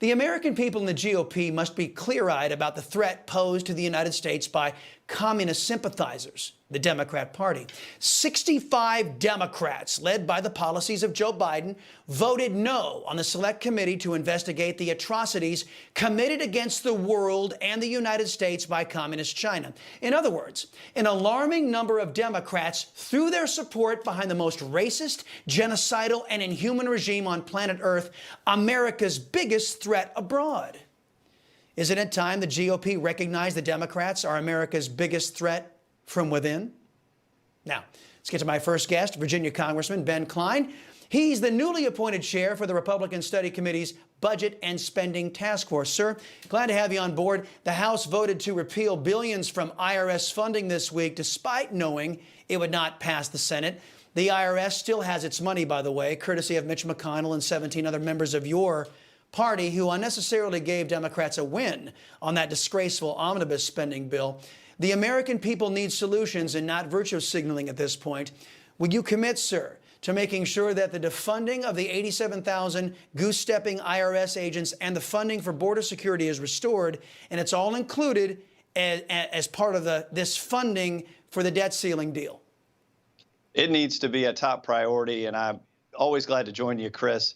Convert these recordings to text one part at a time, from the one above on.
The American people in the GOP must be clear-eyed about the threat posed to the United States by communist sympathizers, the Democrat Party. 65 Democrats, led by the policies of Joe Biden, voted no on the Select Committee to investigate the atrocities committed against the world and the United States by Communist China. In other words, an alarming number of Democrats threw their support behind the most racist, genocidal, and inhuman regime on planet Earth, America's biggest threat abroad. Isn't it time the GOP recognized the Democrats are America's biggest threat from within? Now, let's get to my first guest, Virginia Congressman Ben Cline. He's the newly appointed chair for the Republican Study Committee's Budget and Spending Task Force. Sir, glad to have you on board. The House voted to repeal billions from IRS funding this week, despite knowing it would not pass the Senate. The IRS still has its money, by the way, courtesy of Mitch McConnell and 17 other members of your party who unnecessarily gave Democrats a win on that disgraceful omnibus spending bill. The American people need solutions and not virtue signaling at this point. Would you commit, sir, to making sure that the defunding of the 87,000 goose-stepping IRS agents and the funding for border security is restored, and it's all included as part of this funding for the debt ceiling deal? It needs to be a top priority, and I'm always glad to join you, Chris.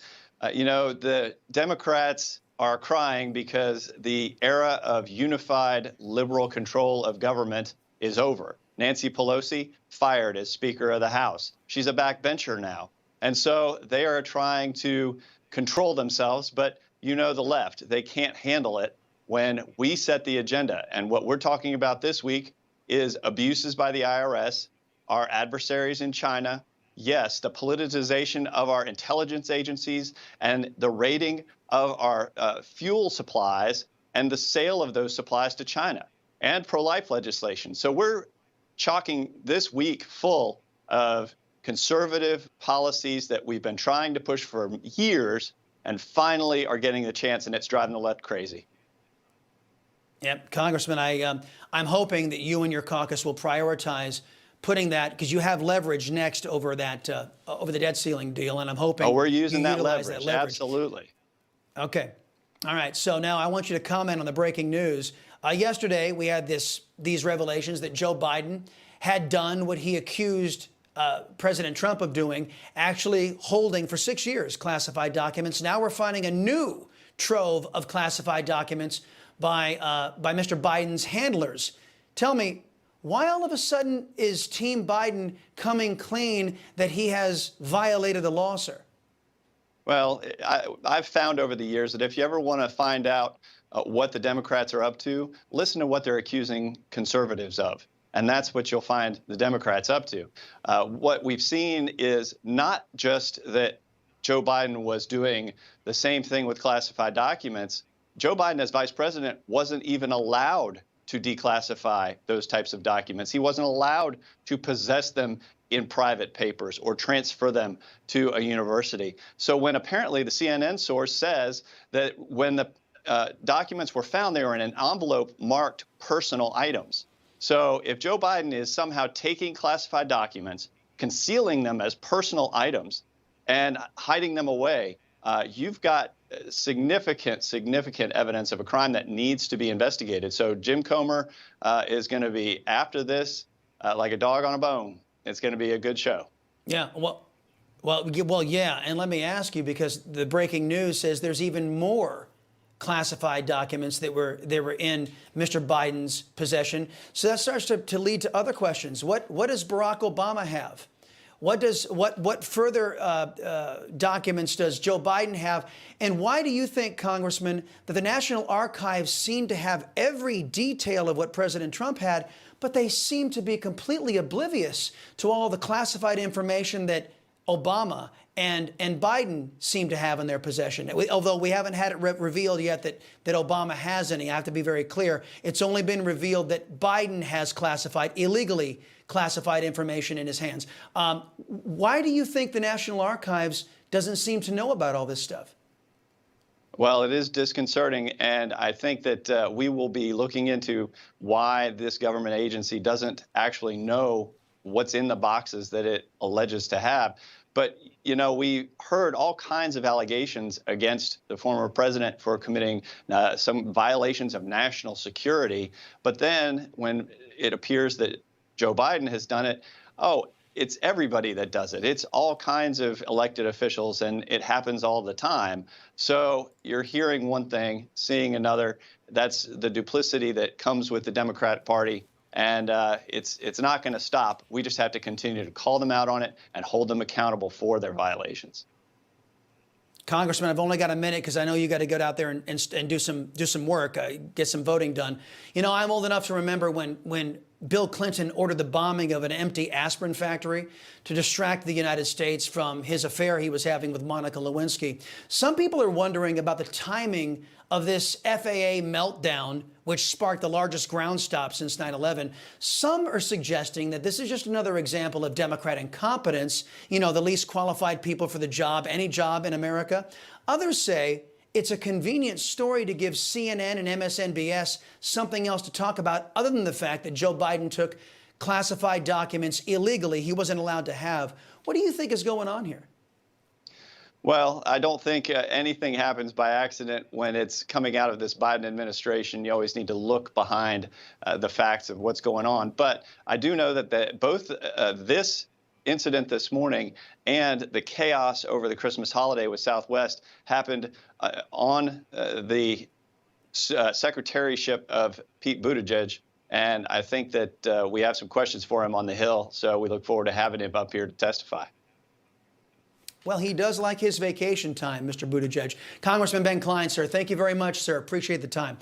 You know, the Democrats are crying because the era of unified liberal control of government is over. Nancy Pelosi fired as Speaker of the House. She's a backbencher now. And so they are trying to control themselves. But you know the left, they can't handle it when we set the agenda. And what we're talking about this week is abuses by the IRS, our adversaries in China, yes, the politicization of our intelligence agencies and the raiding of our fuel supplies and the sale of those supplies to China, and pro-life legislation. So we're chalking this week full of conservative policies that we've been trying to push for years and finally are getting the chance, and it's driving the left crazy. Yep, Congressman, I'm hoping that you and your caucus will prioritize putting that, because you have leverage next over that over the debt ceiling deal, and I'm hoping we're using that leverage. Absolutely. Okay. All right. So now I want you to comment on the breaking news. Yesterday, we had these revelations that Joe Biden had done what he accused President Trump of doing, actually holding for 6 years classified documents. Now we're finding a new trove of classified documents by Mr. Biden's handlers. Tell me, why all of a sudden is Team Biden coming clean that he has violated the law, sir? Well, I've found over the years that if you ever want to find out what the Democrats are up to, listen to what they're accusing conservatives of. And that's what you'll find the Democrats up to. What we've seen is not just that Joe Biden was doing the same thing with classified documents. Joe Biden, as vice president, wasn't even allowed to declassify those types of documents. He wasn't allowed to possess them in private papers or transfer them to a university. So when apparently the CNN source says that when the documents were found, they were in an envelope marked personal items. So if Joe Biden is somehow taking classified documents, concealing them as personal items, and hiding them away, you've got significant evidence of a crime that needs to be investigated. So Jim Comer is going to be after this like a dog on a bone. It's going to be a good show. Yeah, well, yeah. And let me ask you, because the breaking news says there's even more classified documents that were in Mr. Biden's possession. So that starts to lead to other questions. What does Barack Obama have? What further documents does Joe Biden have? And why do you think, Congressman, that the National Archives seem to have every detail of what President Trump had, but they seem to be completely oblivious to all the classified information that Obama and Biden seem to have in their possession? Although we haven't had it revealed yet that Obama has any. I have to be very clear. It's only been revealed that Biden has illegally classified information in his hands. Why do you think the National Archives doesn't seem to know about all this stuff? Well, it is disconcerting, and I think that we will be looking into why this government agency doesn't actually know what's in the boxes that it alleges to have. But, you know, we heard all kinds of allegations against the former president for committing some violations of national security. But then when it appears that Joe Biden has done it, oh, it's everybody that does it. It's all kinds of elected officials, and it happens all the time. So you're hearing one thing, seeing another. That's the duplicity that comes with the Democrat Party. And it's not going to stop. We just have to continue to call them out on it and hold them accountable for their violations. Congressman, I've only got a minute because I know you got to go out there and do some work, get some voting done. You know, I'm old enough to remember when Bill Clinton ordered the bombing of an empty aspirin factory to distract the United States from his affair he was having with Monica Lewinsky. Some people are wondering about the timing of this FAA meltdown, which sparked the largest ground stop since 9/11. Some are suggesting that this is just another example of Democrat incompetence, you know, the least qualified people for the job, any job in America. Others say it's a convenient story to give CNN and MSNBS something else to talk about other than the fact that Joe Biden took classified documents illegally he wasn't allowed to have. What do you think is going on here? Well, I don't think anything happens by accident when it's coming out of this Biden administration. You always need to look behind the facts of what's going on. But I do know that both this incident this morning and the chaos over the Christmas holiday with Southwest happened on the secretaryship of Pete Buttigieg. And I think that we have some questions for him on the Hill. So we look forward to having him up here to testify. Well, he does like his vacation time, Mr. Buttigieg. Congressman Ben Cline, sir, thank you very much, sir. Appreciate the time.